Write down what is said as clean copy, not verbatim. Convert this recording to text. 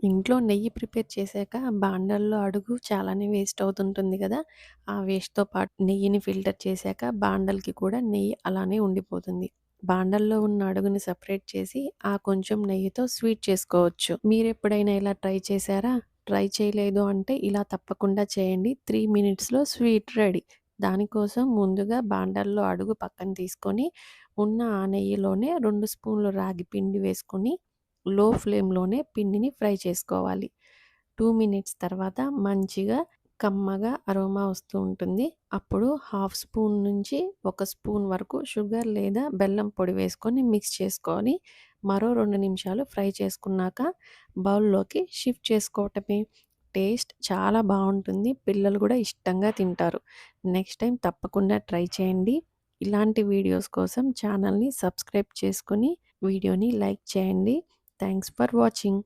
ఇంట్లో నెయ్యి ప్రిపేర్ చేశాక బాండల్లో అడుగు చాలానే వేస్ట్ అవుతుంటుంది గదా! ఆ వేస్ట్‌తో పాటు నెయ్యిని ఫిల్టర్ చేశాక బాండల్‌కి కూడా నెయ్యి అలానే ఉండిపోతుంది. బాండల్లో ఉన్న అడుగుని సెపరేట్ చేసి ఆ కొంచెం నెయ్యితో స్వీట్ చేసుకోవచ్చు. మీరెప్పుడైనా ఇలా ట్రై చేశారా? ట్రై చేయలేదు అంటే ఇలా తప్పకుండా చేయండి. 3 మినిట్స్‌లో స్వీట్ రెడీ. దానికోసం ముందుగా బాండల్లో అడుగు పక్కన తీసుకొని ఉన్న ఆ నెయ్యిలోనే 2 స్పూన్లు రాగి పిండి వేసుకొని లో ఫ్లేమ్‌లోనే పిండిని ఫ్రై చేసుకోవాలి. 2 మినిట్స్ తర్వాత మంచిగా కమ్మగా అరోమా వస్తూ ఉంటుంది. అప్పుడు హాఫ్ స్పూన్ నుంచి ఒక స్పూన్ వరకు షుగర్ లేదా బెల్లం పొడి వేసుకొని మిక్స్ చేసుకొని మరో 2 నిమిషాలు ఫ్రై చేసుకున్నాక బౌల్‌లోకి షిఫ్ట్ చేసుకోవటమే. టేస్ట్ చాలా బావుంటుంది. పిల్లలు గూడా ఇష్టంగా తింటారు. నెక్స్ట్ టైమ్ తప్పకుండా ట్రై చేయండి. ఇలాంటి వీడియోస్ కోసం ఛానల్‌ని సబ్స్క్రైబ్ చేసుకొని వీడియోని లైక్ చేయండి. Thanks for watching.